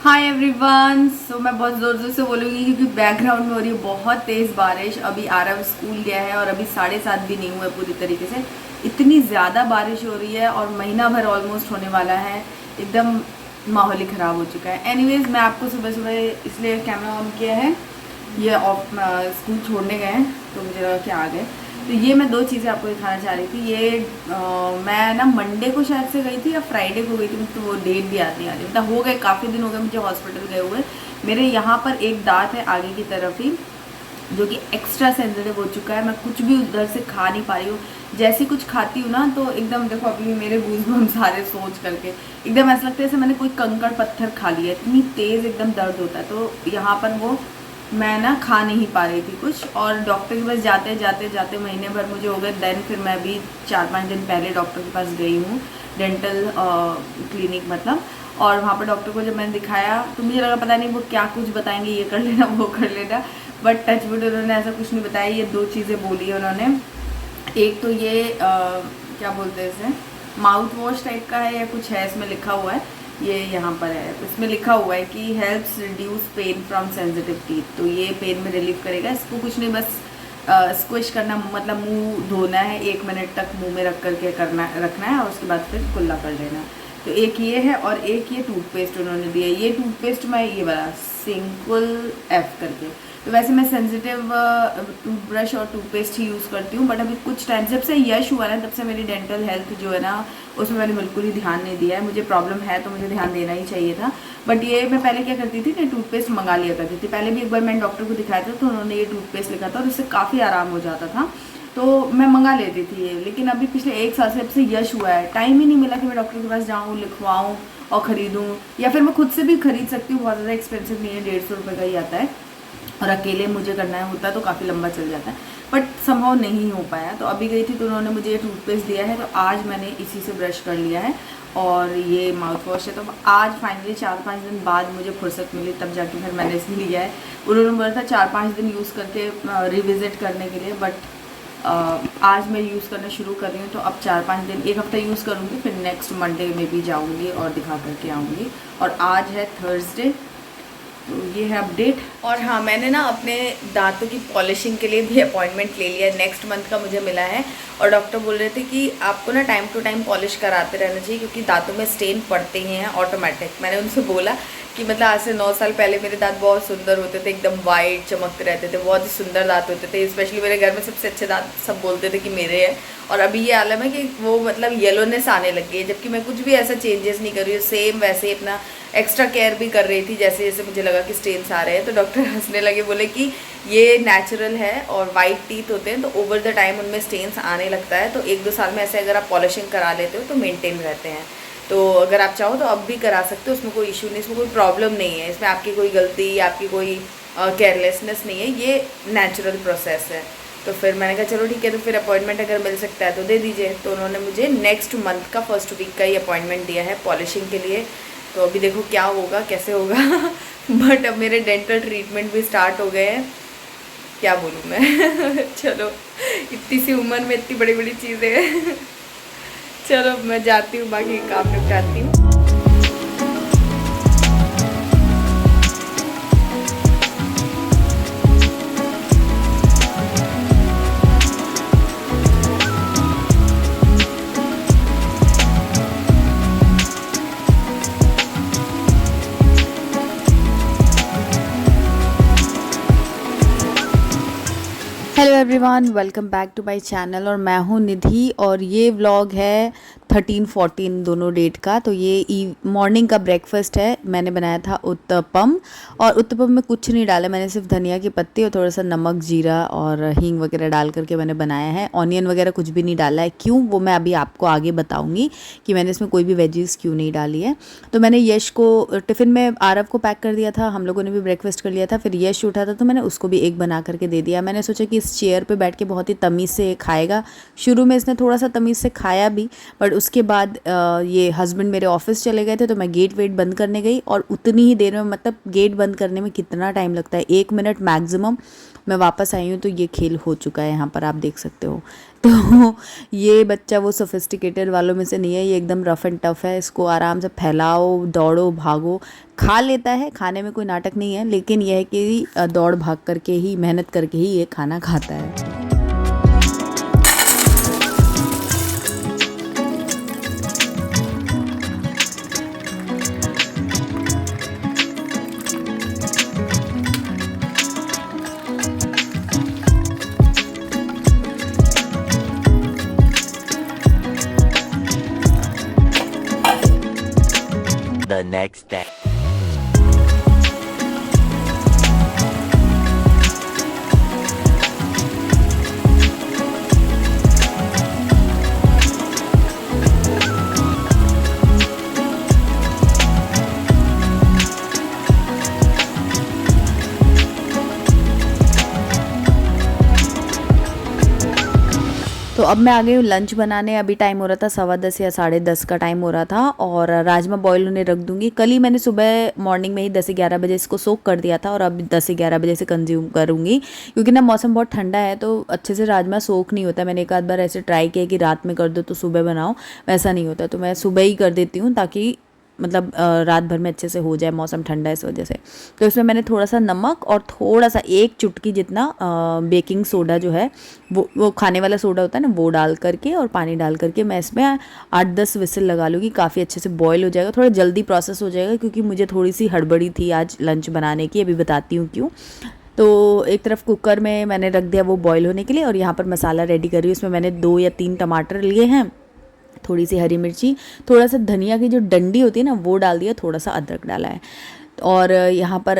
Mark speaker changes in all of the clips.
Speaker 1: Hi everyone. सो मैं बहुत ज़ोर ज़ोर से बोलूँगी क्योंकि बैकग्राउंड में हो रही है बहुत तेज़ बारिश। अभी आरव स्कूल गया है और अभी 7:30 भी नहीं हुआ है पूरी तरीके से। इतनी ज़्यादा बारिश हो रही है और महीना भर ऑलमोस्ट होने वाला है। एकदम माहौल ही ख़राब हो चुका है। एनीवेज, मैं आपको सुबह सुबह इसलिए कैमरा ऑन किया है, ये ऑफ स्कूल छोड़ने गए हैं तो मुझे लगा कि आ गए। तो ये मैं दो चीज़ें आपको दिखाना चाह रही थी। ये मैं ना मंडे को शायद से गई थी या फ्राइडे को गई थी, तो वो डेट भी याद नहीं आ रही। मतलब हो गए काफ़ी दिन हो गए मुझे हॉस्पिटल गए हुए। मेरे यहाँ पर एक दांत है आगे की तरफ ही जो कि एक्स्ट्रा सेंसिटिव हो चुका है। मैं कुछ भी उधर से खा नहीं पा रही हूँ। जैसी कुछ खाती हूँ ना तो एकदम, देखो अभी भी मेरे गूज़बम्स सारे सोच करके एकदम ऐसा लगता है जैसे मैंने कोई कंकड़ पत्थर खा लिया। इतनी तेज़ एकदम दर्द होता है। तो यहाँ पर वो मैं ना खा नहीं पा रही थी कुछ, और डॉक्टर के पास जाते जाते जाते महीने भर मुझे हो गए। देन फिर मैं अभी 4-5 दिन पहले डॉक्टर के पास गई हूँ, डेंटल क्लिनिक मतलब। और वहाँ पर डॉक्टर को जब मैंने दिखाया तो मुझे लगा पता नहीं वो क्या कुछ बताएंगे, ये कर लेना वो कर लेना, बट टचवुड उन्होंने ऐसा कुछ नहीं बताया। ये दो चीज़ें बोली है उन्होंने। एक तो ये क्या बोलते हैं इसे, माउथ वॉश टाइप का है या कुछ है, इसमें लिखा हुआ है। ये यहाँ पर है, इसमें लिखा हुआ है कि helps reduce pain from sensitive teeth. तो ये पेन में रिलीफ करेगा। इसको कुछ नहीं, बस स्क्विश करना, मतलब मुंह धोना है, 1 मिनट तक मुंह में रख करके करना रखना है और उसके बाद फिर कुल्ला कर लेना। तो एक ये है और एक ये टूथपेस्ट उन्होंने दिया। ये टूथपेस्ट मैं ये वाला सिंपल एफ करके, तो वैसे मैं सेंसिटिव टूथब्रश और टूथपेस्ट ही यूज़ करती हूँ। बट अभी कुछ टाइम जब से यश हुआ ना तब से मेरी डेंटल हेल्थ जो है ना उसमें मैंने बिल्कुल ही ध्यान नहीं दिया है। मुझे प्रॉब्लम है तो मुझे ध्यान देना ही चाहिए था। बट ये मैं पहले क्या करती थी ना, टूथपेस्ट मंगा लिया करती थी। पहले भी एक बार मैंने डॉक्टर को दिखाया था तो उन्होंने ये टूथपेस्ट लिखा था और इससे काफ़ी आराम हो जाता था, तो मैं मंगा लेती थी ये। लेकिन अभी पिछले 1 साल से जब से यश हुआ है, टाइम ही नहीं मिला कि मैं डॉक्टर के पास जाऊँ, लिखवाऊँ और ख़रीदूँ। या फिर मैं खुद से भी खरीद सकती हूँ, बहुत ज़्यादा एक्सपेंसिव नहीं है, 150 रुपये का ही आता है। और अकेले मुझे करना है होता है तो काफ़ी लंबा चल जाता है, बट संभव नहीं हो पाया। तो अभी गई थी तो उन्होंने मुझे ये टूथपेस्ट दिया है, तो आज मैंने इसी से ब्रश कर लिया है। और ये माउथ वॉश है, तो आज फाइनली 4-5 दिन बाद मुझे फुर्सत मिली, तब जाके फिर मैंने इसे लिया है। उन्होंने बोला था 4-5 दिन यूज़ करके रिविज़िट करने के लिए, बट आज मैं यूज़ करना शुरू कर रही हूँ। तो अब 4-5 दिन, 1 हफ्ता यूज़ करूँगी, फिर नेक्स्ट मंडे में भी जाऊँगी और दिखा करके आऊँगी। और आज है थर्सडे, तो ये है अपडेट। और हाँ, मैंने ना अपने दांतों की पॉलिशिंग के लिए भी अपॉइंटमेंट ले लिया है। नेक्स्ट मंथ का मुझे मिला है और डॉक्टर बोल रहे थे कि आपको ना टाइम टू टाइम पॉलिश कराते रहना चाहिए क्योंकि दांतों में स्टेन पड़ते ही हैं ऑटोमेटिक। मैंने उनसे बोला कि मतलब आज से 9 साल पहले मेरे दांत बहुत सुंदर होते थे, एकदम वाइट चमकते रहते थे, बहुत ही सुंदर दांत होते थे। स्पेशली मेरे घर में सबसे अच्छे दांत सब बोलते थे कि मेरे हैं। और अभी ये आलम है कि वो मतलब येलोनेस आने लग गई है, जबकि मैं कुछ भी ऐसा चेंजेस नहीं कर रही हूँ। सेम वैसे ही अपना एक्स्ट्रा केयर भी कर रही थी जैसे जैसे मुझे लगा कि स्टेन्स आ रहे हैं। तो डॉक्टर हंसने लगे, बोले कि ये नेचुरल है और वाइट टीथ होते हैं तो ओवर द टाइम उनमें स्टेन्स आने लगता है। तो 1-2 साल में ऐसे अगर आप पॉलिशिंग करा लेते हो तो मेंटेन रहते हैं। तो अगर आप चाहो तो अब भी करा सकते हो, उसमें कोई इशू नहीं, इसमें कोई प्रॉब्लम नहीं है, इसमें आपकी कोई गलती या आपकी कोई केयरलेसनेस नहीं है, ये नेचुरल प्रोसेस है। तो फिर मैंने कहा चलो ठीक है, तो फिर अपॉइंटमेंट अगर मिल सकता है तो दे दीजिए। तो उन्होंने मुझे नेक्स्ट मंथ का फर्स्ट वीक का ही अपॉइंटमेंट दिया है पॉलिशिंग के लिए। तो अभी देखो क्या होगा, कैसे होगा बट अब मेरे डेंटल ट्रीटमेंट भी स्टार्ट हो गए हैं, क्या बोलूँ मैं चलो, इतनी सी उम्र में इतनी बड़ी बड़ी चीज़ें चलो मैं जाती हूँ, बाकी काम निपटाती हूँ। Hello everyone, welcome back to my channel. और मैं हूँ निधि और ये व्लॉग है 13-14 दोनों डेट का। तो ये मॉर्निंग का ब्रेकफास्ट है। मैंने बनाया था उत्तपम, और उत्तपम में कुछ नहीं डाला, मैंने सिर्फ धनिया की पत्ती और थोड़ा सा नमक, जीरा और हींग वगैरह डाल करके मैंने बनाया है। ऑनियन वगैरह कुछ भी नहीं डाला है। क्यों, वो मैं अभी आपको आगे बताऊँगी कि मैंने इसमें कोई भी वेजीज क्यों नहीं डाली है। तो मैंने यश को टिफ़िन में, आरव को पैक कर दिया था, हम लोगों ने भी ब्रेकफास्ट कर लिया था। फिर यश उठा था तो मैंने उसको भी एक बना करके दे दिया। मैंने सोचा कि इस चेयर पे बैठ के बहुत ही तमीज़ से खाएगा। शुरू में इसने थोड़ा सा तमीज़ से खाया भी, बट उसके बाद ये हस्बैंड मेरे ऑफिस चले गए थे, तो मैं गेट वेट बंद करने गई, और उतनी ही देर में, मतलब गेट बंद करने में कितना टाइम लगता है, 1 मिनट मैक्सिमम, मैं वापस आई हूँ तो ये खेल हो चुका है। यहाँ पर आप देख सकते हो। तो ये बच्चा वो सोफिस्टिकेटेड वालों में से नहीं है, ये एकदम रफ एंड टफ है। इसको आराम से फैलाओ, दौड़ो, भागो, खा लेता है, खाने में कोई नाटक नहीं है, लेकिन यह है कि दौड़ भाग करके ही, मेहनत करके ही ये खाना खाता है।
Speaker 2: The next day.
Speaker 1: तो अब मैं आ गई हूँ लंच बनाने। अभी टाइम हो रहा था 10:15 या 10:30 का टाइम हो रहा था, और राजमा बॉईल होने रख दूंगी। कल ही मैंने सुबह मॉर्निंग में ही 10-11 बजे इसको सोक कर दिया था, और अब 10-11 बजे से कंज्यूम करूँगी, क्योंकि ना मौसम बहुत ठंडा है तो अच्छे से राजमा सोक नहीं होता। मैंने एक आध बार ऐसे ट्राई किया कि रात में कर दो तो सुबह बनाओ, वैसा नहीं होता, तो मैं सुबह ही कर देती हूँ, ताकि मतलब रात भर में अच्छे से हो जाए, मौसम ठंडा है इस वजह से। तो इसमें मैंने थोड़ा सा नमक और थोड़ा सा 1 चुटकी जितना बेकिंग सोडा जो है, वो खाने वाला सोडा होता है ना, वो डाल करके और पानी डाल करके मैं इसमें 8-10 विसिल लगा लूँगी। काफ़ी अच्छे से बॉयल हो जाएगा, थोड़ा जल्दी प्रोसेस हो जाएगा, क्योंकि मुझे थोड़ी सी हड़बड़ी थी आज लंच बनाने की, अभी बताती हूँ क्यों। तो एक तरफ कुकर में मैंने रख दिया वो बॉयल होने के लिए, और यहाँ पर मसाला रेडी कर रही हूँ। इसमें मैंने 2 या 3 टमाटर लिए हैं, थोड़ी सी हरी मिर्ची, थोड़ा सा धनिया की जो डंडी होती है ना वो डाल दिया, थोड़ा सा अदरक डाला है। और यहाँ पर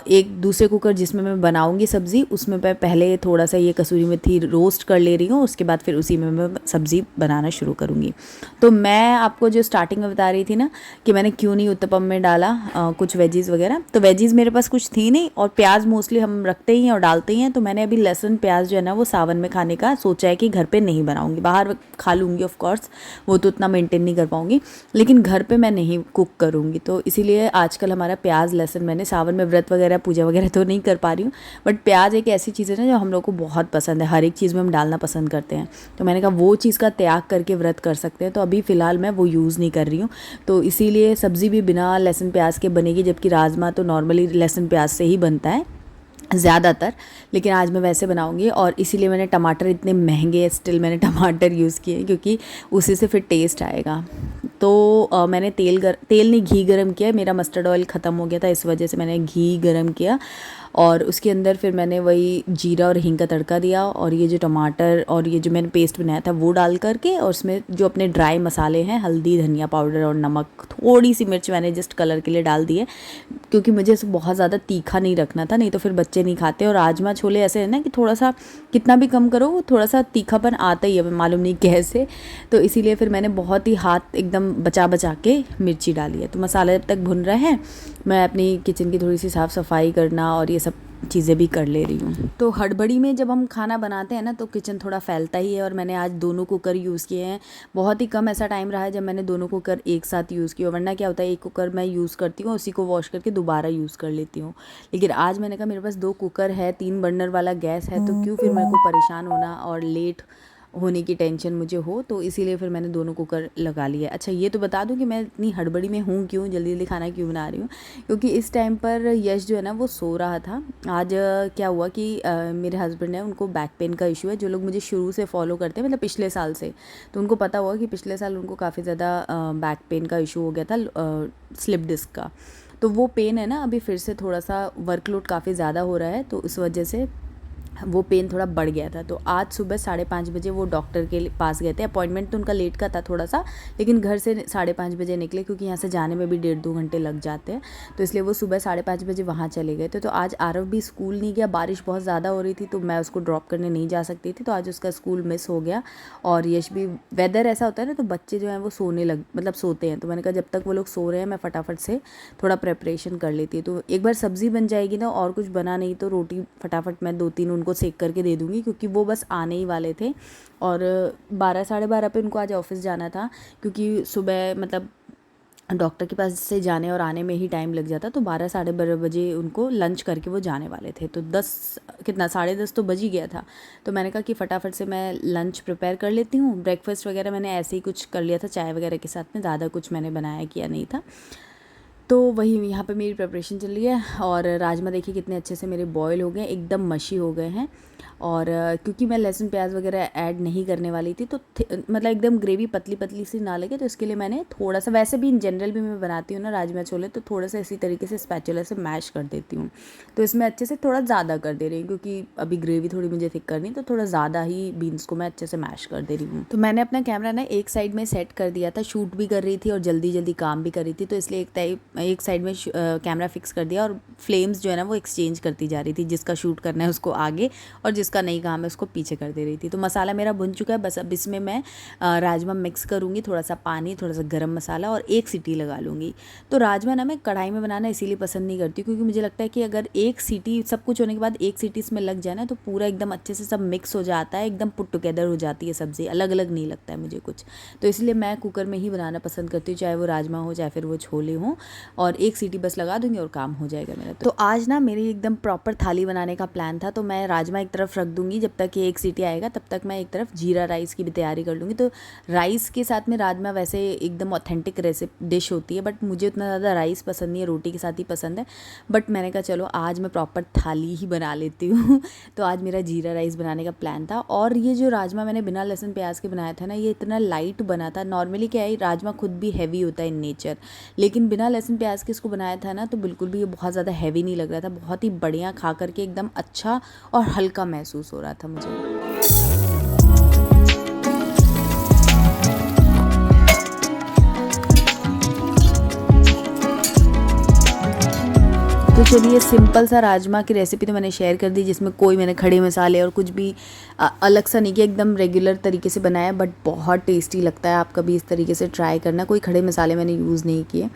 Speaker 1: एक दूसरे कुकर जिसमें मैं बनाऊंगी सब्ज़ी, उसमें मैं पहले थोड़ा सा ये कसूरी मेथी रोस्ट कर ले रही हूँ, उसके बाद फिर उसी में मैं सब्ज़ी बनाना शुरू करूँगी। तो मैं आपको जो स्टार्टिंग में बता रही थी ना कि मैंने क्यों नहीं उत्तपम में डाला कुछ वेजीज़ वगैरह, तो वेजीज़ मेरे पास कुछ थी नहीं, और प्याज मोस्टली हम रखते ही हैं और डालते ही हैं, तो मैंने अभी लहसुन प्याज जो है ना वो सावन में खाने का सोचा है कि घर पर नहीं बनाऊँगी, बाहर खा लूँगी ऑफकोर्स, वो तो उतना मेनटेन नहीं कर पाऊँगी, लेकिन घर पर मैं नहीं कुक करूँगी। तो इसीलिए आजकल हमारा प्याज लहसुन, मैंने सावन में व्रत वगैरह पूजा वगैरह तो नहीं कर पा रही हूँ, बट प्याज एक ऐसी चीज़ है ना जो हम लोग को बहुत पसंद है, हर एक चीज़ में हम डालना पसंद करते हैं। तो मैंने कहा वो चीज़ का त्याग करके व्रत कर सकते हैं, तो अभी फ़िलहाल मैं वो यूज़ नहीं कर रही हूँ। तो इसीलिए सब्ज़ी भी बिना लहसुन प्याज के बनेगी, जबकि राजमा तो नॉर्मली लहसुन प्याज से ही बनता है ज़्यादातर, लेकिन आज मैं वैसे बनाऊंगी। और इसीलिए मैंने टमाटर, इतने महंगे स्टिल मैंने टमाटर यूज़ किए, क्योंकि उसी से फिर टेस्ट आएगा। तो मैंने तेल नहीं, घी गरम किया, मेरा मस्टर्ड ऑयल ख़त्म हो गया था, इस वजह से मैंने घी गरम किया, और उसके अंदर फिर मैंने वही जीरा और हींग का तड़का दिया, और ये जो टमाटर और ये जो मैंने पेस्ट बनाया था वो डाल करके, और उसमें जो अपने ड्राई मसाले हैं, हल्दी, धनिया पाउडर और नमक, थोड़ी सी मिर्च मैंने जस्ट कलर के लिए डाल दी है, क्योंकि मुझे इसे बहुत ज़्यादा तीखा नहीं रखना था, नहीं तो फिर बच्चे नहीं खाते। और राजमा छोले ऐसे है ना कि थोड़ा सा कितना भी कम करो, थोड़ा सा तीखापन आता ही है, मालूम नहीं कैसे। तो इसीलिए फिर मैंने बहुत ही हाथ एकदम बचा बचा के मिर्ची डाली है। तो मसाले जब तक भुन रहे हैं, मैं अपनी किचन की थोड़ी सी साफ़ सफाई करना और ये सब चीज़ें भी कर ले रही हूँ। तो हड़बड़ी में जब हम खाना बनाते हैं ना तो किचन थोड़ा फैलता ही है, और मैंने आज दोनों कुकर यूज़ किए हैं। बहुत ही कम ऐसा टाइम रहा है जब मैंने दोनों कुकर एक साथ यूज़ किया, वरना क्या होता है एक कुकर मैं यूज़ करती हूँ, उसी को वॉश करके दोबारा यूज़ कर लेती हूँ। लेकिन आज मैंने कहा मेरे पास 2 कुकर है, 3 बर्नर वाला गैस है, तो क्यों फिर मेरे को परेशान होना और लेट होने की टेंशन मुझे हो, तो इसीलिए फिर मैंने दोनों कुकर लगा लिया। अच्छा ये तो बता दूं कि मैं इतनी हड़बड़ी में हूँ क्यों, जल्दी जल्दी खाना क्यों बना रही हूँ, क्योंकि इस टाइम पर यश जो है ना वो सो रहा था। आज क्या हुआ कि मेरे हस्बैंड है, उनको बैक पेन का इशू है। जो लोग मुझे शुरू से फॉलो करते हैं, मतलब पिछले साल से, तो उनको पता हुआ कि पिछले साल उनको काफ़ी ज़्यादा बैक पेन का इशू हो गया था, स्लिप डिस्क का। तो वो पेन है ना अभी फिर से थोड़ा सा वर्कलोड काफ़ी ज़्यादा हो रहा है, तो इस वजह से वो पेन थोड़ा बढ़ गया था। तो आज सुबह 5:30 बजे वो डॉक्टर के पास गए थे। अपॉइंटमेंट तो उनका लेट का था थोड़ा सा, लेकिन घर से 5:30 बजे निकले, क्योंकि यहाँ से जाने में भी 1.5-2 घंटे लग जाते हैं, तो इसलिए वो सुबह 5:30 बजे वहाँ चले गए थे। तो आज आरव भी स्कूल नहीं गया, बारिश बहुत ज़्यादा हो रही थी, तो मैं उसको ड्रॉप करने नहीं जा सकती थी, तो आज उसका स्कूल मिस हो गया। और यश भी, वेदर ऐसा होता है ना तो बच्चे जो हैं वो सोते हैं, तो मैंने कहा जब तक वो लोग सो रहे हैं मैं फटाफट से थोड़ा प्रेपरेशन कर लेती हूँ। तो एक बार सब्ज़ी बन जाएगी ना और कुछ बना नहीं, तो रोटी फटाफट मैं 2-3 उनको सेक करके दे दूँगी, क्योंकि वो बस आने ही वाले थे और 12 साढ़े 12 पे उनको आज ऑफिस जाना था, क्योंकि सुबह मतलब डॉक्टर के पास से जाने और आने में ही टाइम लग जाता, तो 12 साढ़े 12 बजे उनको लंच करके वो जाने वाले थे। तो 10 कितना 10:30 तो बज ही गया था। तो मैंने कहा कि फटाफट से मैं लंच प्रिपेयर कर लेती हूँ। ब्रेकफास्ट वगैरह मैंने ऐसे ही कुछ कर लिया था चाय वगैरह के साथ में, ज़्यादा कुछ मैंने बनाया किया नहीं था। तो वही यहाँ पे मेरी प्रिपरेशन चल रही है। और राजमा देखिए कितने अच्छे से मेरे बॉयल हो गए, एकदम मशी हो गए हैं। और क्योंकि मैं लहसुन प्याज वगैरह ऐड नहीं करने वाली थी, तो मतलब एकदम ग्रेवी पतली पतली सी ना लगे, तो इसके लिए मैंने थोड़ा सा, वैसे भी इन जनरल भी मैं बनाती हूँ ना राजमा छोले, तो थोड़ा सा इसी तरीके से स्पैचुला से मैश कर देती हूँ। तो इसमें अच्छे से थोड़ा ज़्यादा कर दे रही हूँ, क्योंकि अभी ग्रेवी थोड़ी मुझे थिक करनी, तो थोड़ा ज़्यादा ही बीन्स को मैं अच्छे से मैश कर दे रही हूँ। तो मैंने अपना कैमरा ना एक साइड में सेट कर दिया था, शूट भी कर रही थी और जल्दी जल्दी काम भी कर रही थी, तो इसलिए एक साइड में कैमरा फिक्स कर दिया और फ्लेम्स जो है ना वो एक्सचेंज करती जा रही थी, जिसका शूट करना है उसको आगे और जिसका नहीं काम है उसको पीछे कर दे रही थी। तो मसाला मेरा भुन चुका है, बस अब इसमें मैं राजमा मिक्स करूँगी, थोड़ा सा पानी, थोड़ा सा गरम मसाला और एक सीटी लगा लूँगी। तो राजमा ना मैं कढ़ाई में बनाना इसीलिए पसंद नहीं करती, क्योंकि मुझे लगता है कि अगर एक सीटी, सब कुछ होने के बाद एक सीटी इसमें लग जाए ना, तो पूरा एकदम अच्छे से सब मिक्स हो जाता है, एकदम पुट टुगेदर हो जाती है सब्ज़ी, अलग अलग नहीं लगता है मुझे कुछ। तो इसलिए मैं कुकर में ही बनाना पसंद करती हूँ, चाहे वो राजमा हो चाहे फिर वो छोले हों, और एक सीटी बस लगा दूँगी और काम हो जाएगा मेरा। तो आज ना मेरी एकदम प्रॉपर थाली बनाने का प्लान था। तो मैं राजमा एक तरफ रख दूँगी, जब तक ये एक सीटी आएगा तब तक मैं एक तरफ जीरा राइस की भी तैयारी कर लूँगी। तो राइस के साथ में राजमा वैसे एकदम ऑथेंटिक डिश होती है, बट मुझे उतना ज़्यादा राइस पसंद नहीं है, रोटी के साथ ही पसंद है। बट मैंने कहा चलो आज मैं प्रॉपर थाली ही बना लेती हूँ। तो आज मेरा जीरा राइस बनाने का प्लान था। और ये जो राजमा मैंने बिना लहसुन प्याज के बनाया था ना, ये इतना लाइट बना था। नॉर्मली क्या है, राजमा खुद भी हैवी होता है इन नेचर, लेकिन बिना लहसुन प्याज के इसको बनाया था ना, तो बिल्कुल भी ये बहुत ज़्यादा हैवी नहीं लग रहा था। बहुत ही बढ़िया, खा करके एकदम अच्छा और हल्का महसूस हो रहा था मुझे। तो चलिए, सिंपल सा राजमा की रेसिपी तो मैंने शेयर कर दी, जिसमें कोई मैंने खड़े मसाले और कुछ भी अलग सा नहीं किया, एकदम रेगुलर तरीके से बनाया, बट बहुत टेस्टी लगता है। आप कभी इस तरीके से ट्राई करना, कोई खड़े मसाले मैंने यूज़ नहीं किए।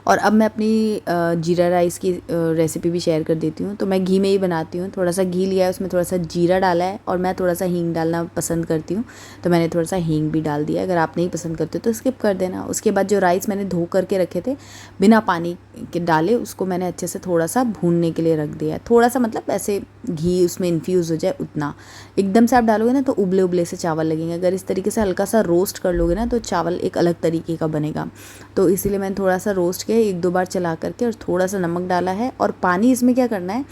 Speaker 1: और अब मैं अपनी जीरा राइस की रेसिपी भी शेयर कर देती हूँ। तो मैं घी में ही बनाती हूँ, थोड़ा सा घी लिया है, उसमें थोड़ा सा जीरा डाला है, और मैं थोड़ा सा हींग डालना पसंद करती हूँ, तो मैंने थोड़ा सा हींग भी डाल दिया। अगर आप नहीं पसंद करते तो स्किप कर देना। उसके बाद जो राइस मैंने धो करके रखे थे बिना पानी के डाले, उसको मैंने अच्छे से थोड़ा सा भूनने के लिए रख दिया है। थोड़ा सा मतलब ऐसे घी उसमें इन्फ्यूज़ हो जाए उतना, एकदम से आप डालोगे ना तो उबले उबले से चावल लगेंगे। अगर इस तरीके से हल्का सा रोस्ट कर लोगे ना, तो चावल एक अलग तरीके का बनेगा। तो इसीलिए मैंने थोड़ा सा रोस्ट किया, 1-2 बार चला करके, और थोड़ा सा नमक डाला है। और पानी इसमें क्या करना है,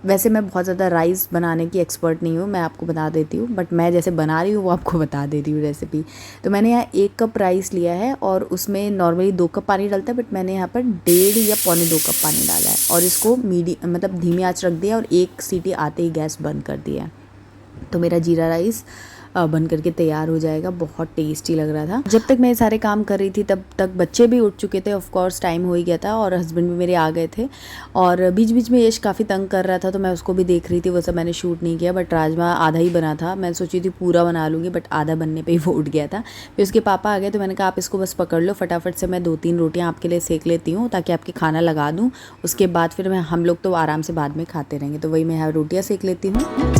Speaker 1: वैसे मैं बहुत ज़्यादा राइस बनाने की एक्सपर्ट नहीं हूँ, मैं आपको बता देती हूँ, बट मैं जैसे बना रही हूँ वो आपको बता देती हूँ रेसिपी। तो मैंने यहाँ 1 कप राइस लिया है, और उसमें नॉर्मली 2 कप पानी डलता है, बट मैंने यहाँ पर 1.5 या पौने 2 कप पानी डाला है, और इसको मतलब धीमी आंच रख दिया, और 1 सीटी आते ही गैस बंद कर दिया। तो मेरा जीरा राइस बन करके तैयार हो जाएगा। बहुत टेस्टी लग रहा था। जब तक मैं सारे काम कर रही थी तब तक बच्चे भी उठ चुके थे, ऑफ कोर्स टाइम हो ही गया था, और हस्बैंड भी मेरे आ गए थे। और बीच बीच में यश काफ़ी तंग कर रहा था, तो मैं उसको भी देख रही थी। वो सब मैंने शूट नहीं किया, बट राजमा आधा ही बना था। मैं सोची थी पूरा बना लूँगी, बट आधा बनने पर ही वो उठ गया था। फिर उसके पापा आ गए, तो मैंने कहा आप इसको बस पकड़ लो, फटाफट से मैं 2-3 रोटियाँ आपके लिए सेक लेती हूँ, ताकि आपके खाना लगा दूँ। उसके बाद फिर हम लोग तो आराम से बाद में खाते रहेंगे। तो वही मैं यहाँ रोटियाँ सेक लेती हूँ।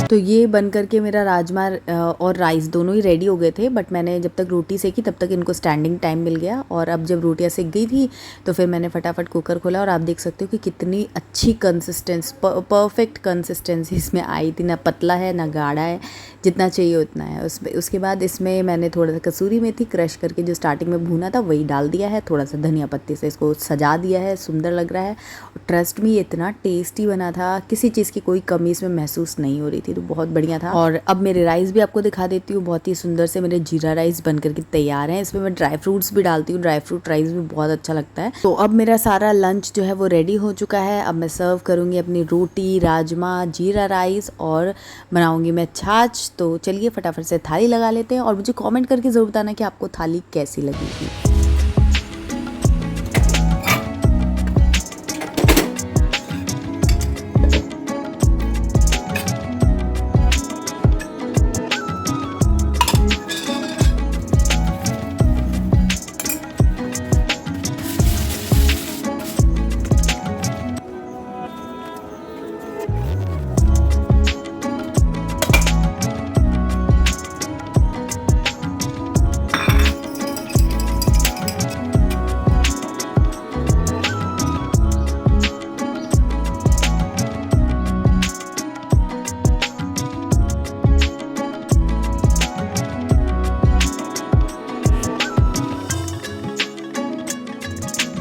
Speaker 1: तो ये बन करके मेरा राजमा और राइस दोनों ही रेडी हो गए थे, बट मैंने जब तक रोटी सेकी तब तक इनको स्टैंडिंग टाइम मिल गया। और अब जब रोटियां सेक गई थी तो फिर मैंने फटाफट कुकर खोला, और आप देख सकते हो कि कितनी अच्छी परफेक्ट कंसिस्टेंसी इसमें आई थी। ना पतला है ना गाढ़ा है, जितना चाहिए उतना है। उसके बाद इसमें मैंने थोड़ा सा कसूरी मेथी क्रश करके जो स्टार्टिंग में भूना था वही डाल दिया है, थोड़ा सा धनिया पत्ती से इसको सजा दिया है, सुंदर लग रहा है। ट्रस्ट मी, इतना टेस्टी बना था, किसी चीज़ की कोई कमी इसमें महसूस नहीं हो रही थी, तो बहुत बढ़िया था। और अब मेरे राइस भी आपको दिखा देती हूँ। बहुत ही सुंदर से मेरे जीरा राइस बन करके तैयार हैं। इसमें मैं ड्राई फ्रूट्स भी डालती हूँ, ड्राई फ्रूट राइस भी बहुत अच्छा लगता है। तो अब मेरा सारा लंच जो है वो रेडी हो चुका है। अब मैं सर्व करूँगी अपनी रोटी, राजमा, जीरा राइस, और बनाऊँगी मैं छाछ। तो चलिए फटाफट से थाली लगा लेते हैं, और मुझे कमेंट करके ज़रूर बताना कि आपको थाली कैसी लगेगी।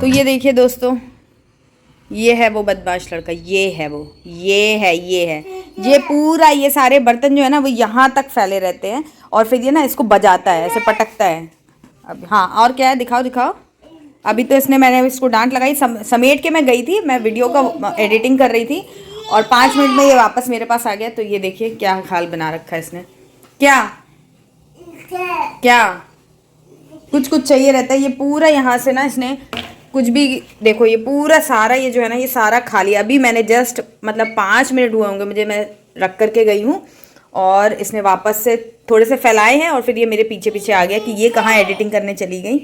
Speaker 1: तो ये देखिए दोस्तों, ये है वो बदमाश लड़का, ये है वो, ये पूरा, ये सारे बर्तन जो है ना वो यहाँ तक फैले रहते हैं और फिर ये ना इसको बजाता है, ऐसे पटकता है। अब हाँ, और क्या है, दिखाओ दिखाओ। अभी तो मैंने इसको डांट लगाई, समेट के मैं गई थी, मैं वीडियो का एडिटिंग कर रही थी और 5 मिनट में ये वापस मेरे पास आ गया। तो ये देखिए क्या हाल बना रखा है इसने। क्या क्या कुछ कुछ चाहिए रहता है। ये पूरा यहाँ से ना इसने कुछ भी, देखो ये पूरा सारा, ये जो है ना ये सारा खा लिया। अभी मैंने जस्ट मतलब 5 मिनट हुए होंगे मुझे, मैं रख करके गई हूँ और इसने वापस से थोड़े से फैलाए हैं और फिर ये मेरे पीछे पीछे आ गया कि ये कहाँ एडिटिंग करने चली गई,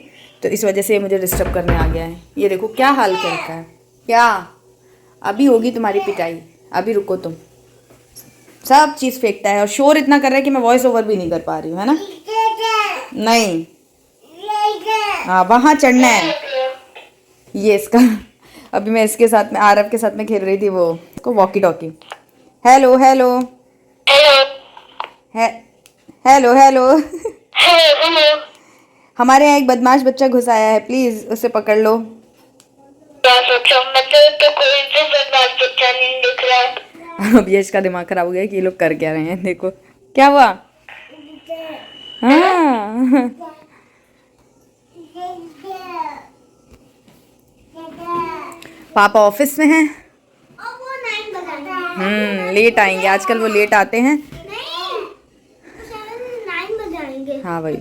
Speaker 1: तो इस वजह से ये मुझे डिस्टर्ब करने आ गया है। ये देखो क्या हाल कर रखा है। क्या अभी होगी तुम्हारी पिटाई, अभी रुको तुम। सब चीज़ फेंकता है और शोर इतना कर रहा है कि मैं वॉइस ओवर भी नहीं कर पा रही हूँ, है ना। नहीं, हाँ वहाँ चढ़ना है। ये इसका अभी मैं इसके साथ में, आरव के साथ में खेल रही थी वो को walkie talkie. Hello hello hello hello हमारे यहाँ एक बदमाश बच्चा घुस आया है, प्लीज उसे पकड़ लो। अब यश का दिमाग खराब हो गया कि ये लोग कर क्या रहे हैं। देखो क्या हुआ। हाँ पापा ऑफिस में हैं। लेट आएंगे आजकल, वो लेट आते हैं। हाँ भाई।